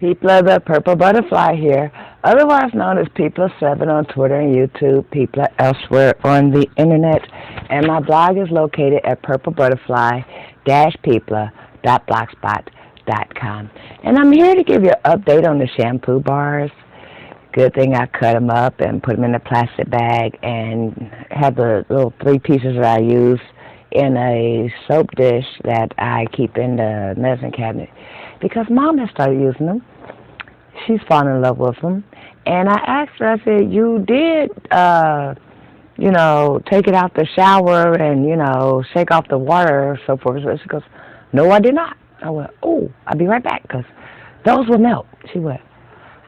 Peepla the Purple Butterfly here, otherwise known as Peepla7 on Twitter and YouTube, Peepla elsewhere on the internet, and my blog is located at purplebutterfly-peepla.blogspot.com. And I'm here to give you an update on the shampoo bars. Good thing I cut them up and put them in a plastic bag and have the little three pieces that I use in a soap dish that I keep in the medicine cabinet because Mom has started using them. She's fallen in love with them. And I asked her, I said, you did, take it out the shower and, shake off the water or so forth. So she goes, no, I did not. I went, oh, I'll be right back because those will melt. She went,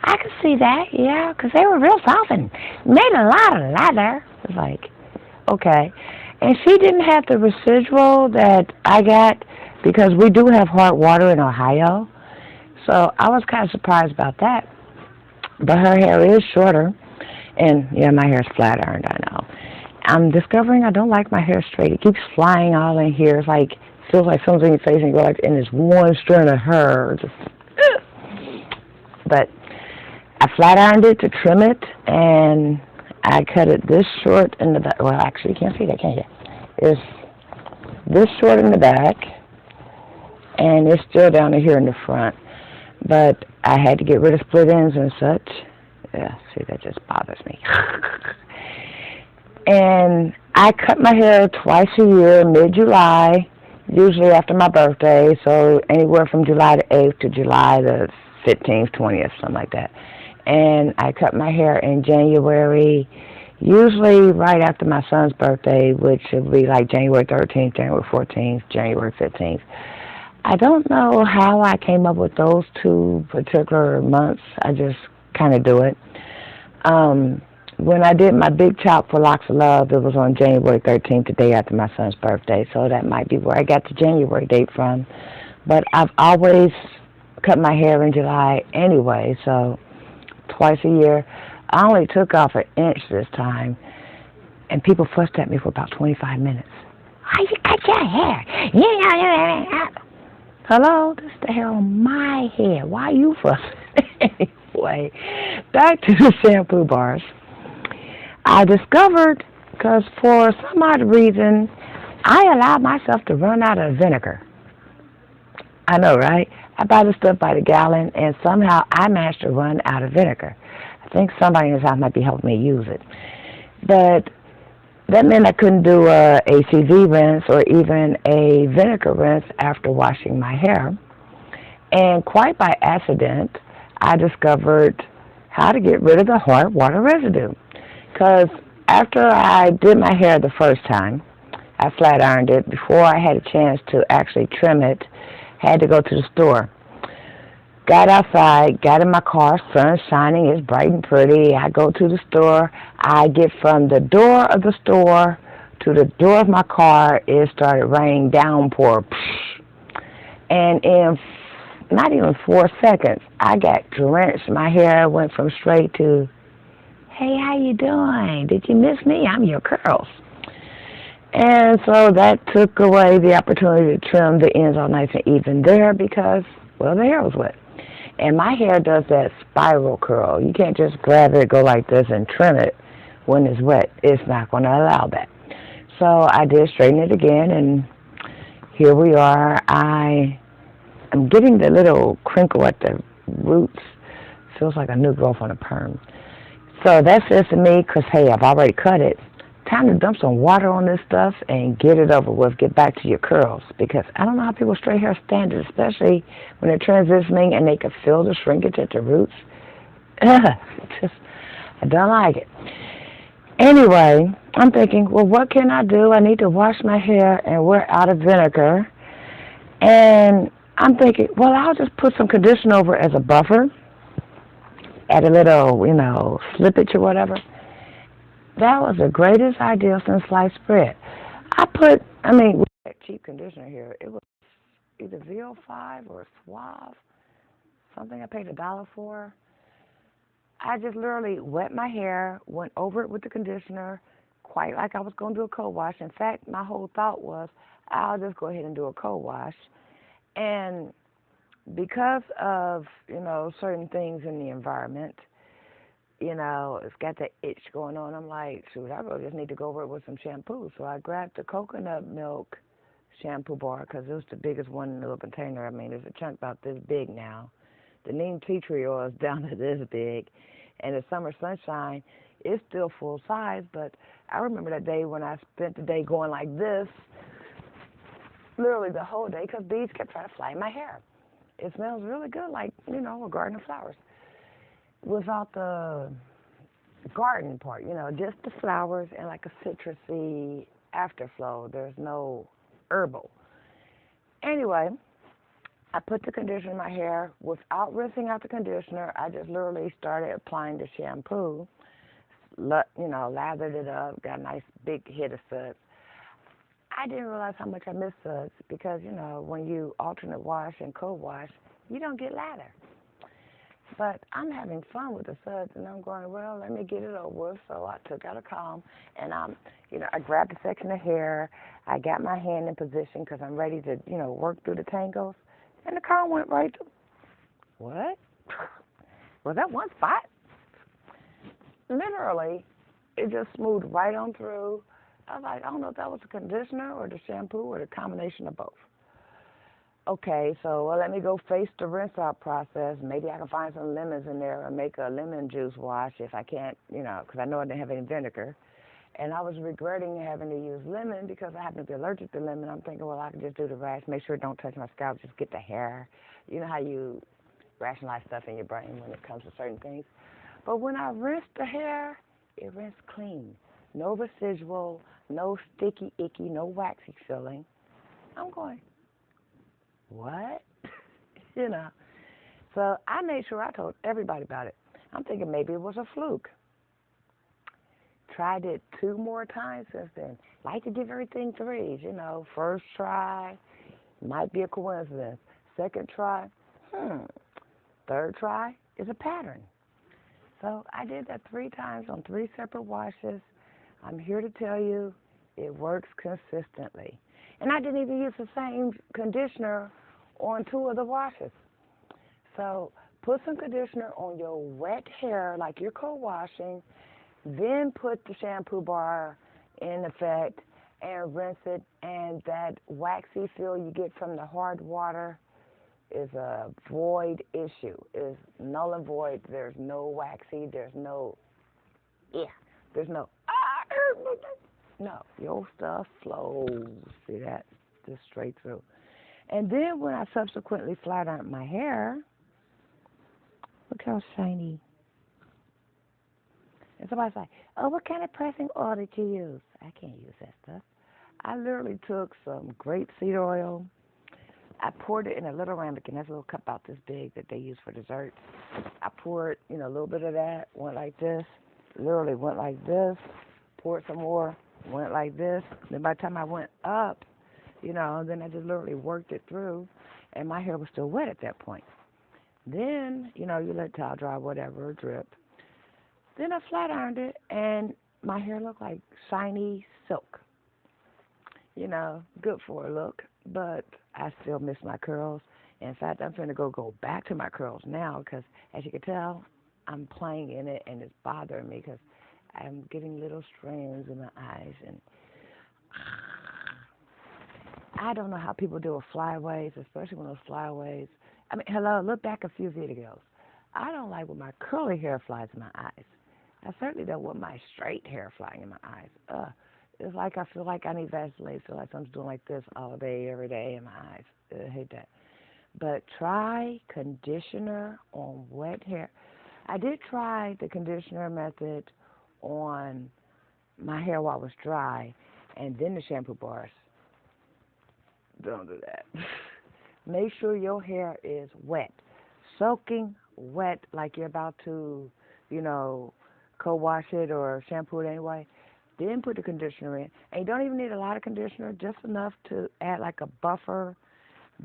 I could see that, yeah, because they were real soft and made a lot of leather. I was like, okay. And she didn't have the residual that I got because we do have hard water in Ohio. So I was kind of surprised about that. But her hair is shorter. And, yeah, my hair's flat ironed, I know. I'm discovering I don't like my hair straight. It keeps flying all in here. It's like, feels like something's in your face and you go like, and it's one strand of hair. Just, but I flat ironed it to trim it, and I cut it this short in the back. Well, actually, you can't see that, can you? It's this short in the back, and it's still down to here in the front. But I had to get rid of split ends and such. Yeah, see, that just bothers me. And I cut my hair twice a year, mid-July, usually after my birthday, so anywhere from July the 8th to July the 15th, 20th, something like that. And I cut my hair in January, usually right after my son's birthday, which would be like January 13th, January 14th, January 15th. I don't know how I came up with those two particular months. I just kind of do it. When I did my big chop for Locks of Love, it was on January 13th, the day after my son's birthday, so that might be where I got the January date from. But I've always cut my hair in July anyway, so twice a year. I only took off an inch this time, and people fussed at me for about 25 minutes. Why you cut your hair? Hello, this is the hair on my head. Why are you fussing? Anyway, back to the shampoo bars. I discovered, because for some odd reason, I allowed myself to run out of vinegar. I know, right? I buy the stuff by the gallon, and somehow I managed to run out of vinegar. I think somebody in this house might be helping me use it. But that meant I couldn't do a ACV rinse or even a vinegar rinse after washing my hair. And quite by accident, I discovered how to get rid of the hard water residue. Because after I did my hair the first time, I flat ironed it. Before I had a chance to actually trim it, had to go to the store. Got outside, got in my car, sun shining, it's bright and pretty. I go to the store. I get from the door of the store to the door of my car, it started raining downpour. And in not even 4 seconds, I got drenched. My hair went from straight to, hey, how you doing? Did you miss me? I'm your curls. And so that took away the opportunity to trim the ends all nice and even there because, well, the hair was wet. And my hair does that spiral curl. You can't just grab it, go like this, and trim it when it's wet. It's not going to allow that. So I did straighten it again, and here we are. I'm getting the little crinkle at the roots. Feels like a new growth on a perm. So that says to me, because, hey, I've already cut it, time to dump some water on this stuff and get it over with, get back to your curls. Because I don't know how people straight hair stand it, especially when they're transitioning and they can feel the shrinkage at the roots. I don't like it. Anyway, I'm thinking, well, what can I do? I need to wash my hair and we're out of vinegar. And I'm thinking, well, I'll just put some conditioner over as a buffer, add a little, slippage or whatever. That was the greatest idea since sliced bread. We had cheap conditioner here. It was either VO5 or Suave, something I paid $1 for. I just literally wet my hair, went over it with the conditioner, quite like I was going to do a cold wash. In fact, my whole thought was, I'll just go ahead and do a cold wash. And because of, certain things in the environment, it's got that itch going on. I'm like, shoot, I really just need to go over it with some shampoo. So I grabbed the coconut milk shampoo bar because it was the biggest one in the little container. I mean, there's a chunk about this big now. The neem tea tree oil is down to this big. And the summer sunshine is still full size, but I remember that day when I spent the day going like this, literally the whole day, because bees kept trying to fly in my hair. It smells really good, like, a garden of flowers. Without the garden part, just the flowers and like a citrusy afterflow. There's no herbal. Anyway, I put the conditioner in my hair without rinsing out the conditioner. I just literally started applying the shampoo, lathered it up, got a nice big hit of suds. I didn't realize how much I missed suds because, when you alternate wash and co-wash, you don't get lather. But I'm having fun with the suds, and I'm going, well, let me get it over with. So I took out a comb, and I grabbed a section of hair. I got my hand in position because I'm ready to, work through the tangles. And the comb went right through. What? Was that one spot? Literally, it just smoothed right on through. I was like, I don't know if that was the conditioner or the shampoo or the combination of both. Okay, so let me go face the rinse out process. Maybe I can find some lemons in there or make a lemon juice wash if I can't, because I know I didn't have any vinegar. And I was regretting having to use lemon because I happen to be allergic to lemon. I'm thinking, well, I can just do the rash, make sure it don't touch my scalp, just get the hair. You know how you rationalize stuff in your brain when it comes to certain things. But when I rinsed the hair, it rinsed clean. No residual, no sticky, icky, no waxy feeling. I'm going, what? you know. So I made sure I told everybody about it. I'm thinking maybe it was a fluke. Tried it 2 more times since then. Like to give everything 3s, First try, might be a coincidence. Second try, Third try is a pattern. So I did that 3 times on 3 separate washes. I'm here to tell you it works consistently. And I didn't even use the same conditioner on 2 of the washes. So put some conditioner on your wet hair like you're co-washing, then put the shampoo bar in effect and rinse it, and that waxy feel you get from the hard water is a void issue. It's null and void. There's no waxy. There's no, there's no, no, your stuff flows. See that? Just straight through. And then when I subsequently flat ironed my hair, look how shiny. And somebody's like, oh, what kind of pressing oil did you use? I can't use that stuff. I literally took some grapeseed oil. I poured it in a little ramekin. That's a little cup about this big that they use for desserts. I poured, a little bit of that, went like this, literally went like this, poured some more, went like this. Then by the time I went up, then I just literally worked it through, and my hair was still wet at that point. Then, you let towel dry, whatever, drip. Then I flat ironed it, and my hair looked like shiny silk. Good for a look, but I still miss my curls. In fact, I'm going to go back to my curls now because, as you can tell, I'm playing in it, and it's bothering me because I'm getting little strands in my eyes, and I don't know how people do with flyaways, especially when those flyaways. I mean, hello, look back a few videos. I don't like when my curly hair flies in my eyes. I certainly don't want my straight hair flying in my eyes. It's like I feel like I need Vaseline. I feel like I'm doing like this all day, every day in my eyes. I hate that. But try conditioner on wet hair. I did try the conditioner method on my hair while it was dry, and then the shampoo bars. Don't do that. Make sure your hair is wet, soaking wet, like you're about to, co-wash it or shampoo it anyway. Then put the conditioner in. And you don't even need a lot of conditioner, just enough to add like a buffer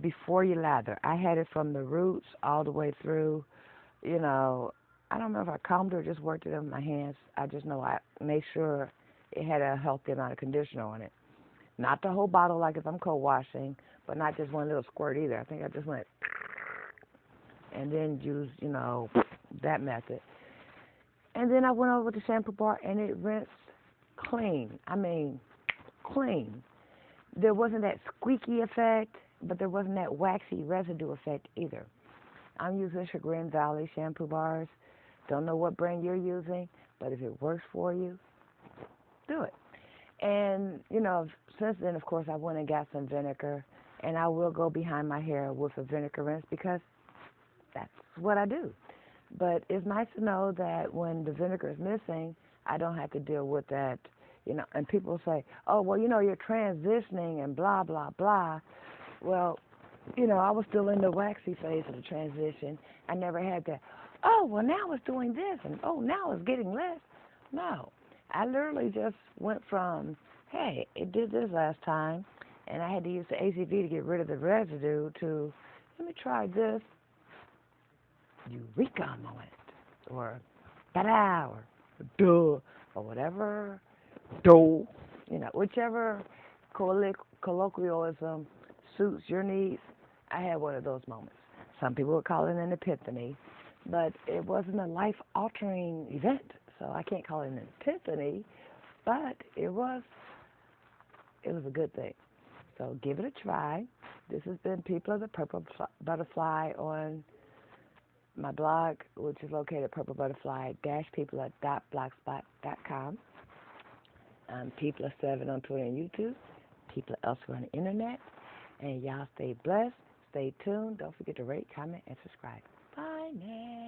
before you lather. I had it from the roots all the way through. I don't know if I combed or just worked it in my hands. I just know I made sure it had a healthy amount of conditioner on it. Not the whole bottle like if I'm co-washing, but not just one little squirt either. I think I just went and then use, that method. And then I went over the shampoo bar and it rinsed clean. I mean, clean. There wasn't that squeaky effect, but there wasn't that waxy residue effect either. I'm using Chagrin Valley shampoo bars. Don't know what brand you're using, but if it works for you, do it. And, since then, of course, I went and got some vinegar, and I will go behind my hair with a vinegar rinse because that's what I do. But it's nice to know that when the vinegar is missing, I don't have to deal with that, and people say, oh, well, you're transitioning and blah, blah, blah. Well, I was still in the waxy phase of the transition. I never had that, oh, well, now it's doing this, and oh, now it's getting less. No. I literally just went from, hey, it did this last time, and I had to use the ACV to get rid of the residue to, let me try this eureka moment, or ta-da, or duh, or whatever, do, whichever colloquialism suits your needs. I had one of those moments. Some people would call it an epiphany, but it wasn't a life-altering event, so I can't call it an epiphany, but it was a good thing. So give it a try. This has been Peepla the Purple Butterfly on my blog, which is located at purplebutterfly-peepla.blogspot.com. I'm Peepla7 on Twitter and YouTube, Peepla elsewhere on the internet. And y'all stay blessed, stay tuned. Don't forget to rate, comment, and subscribe. Bye now.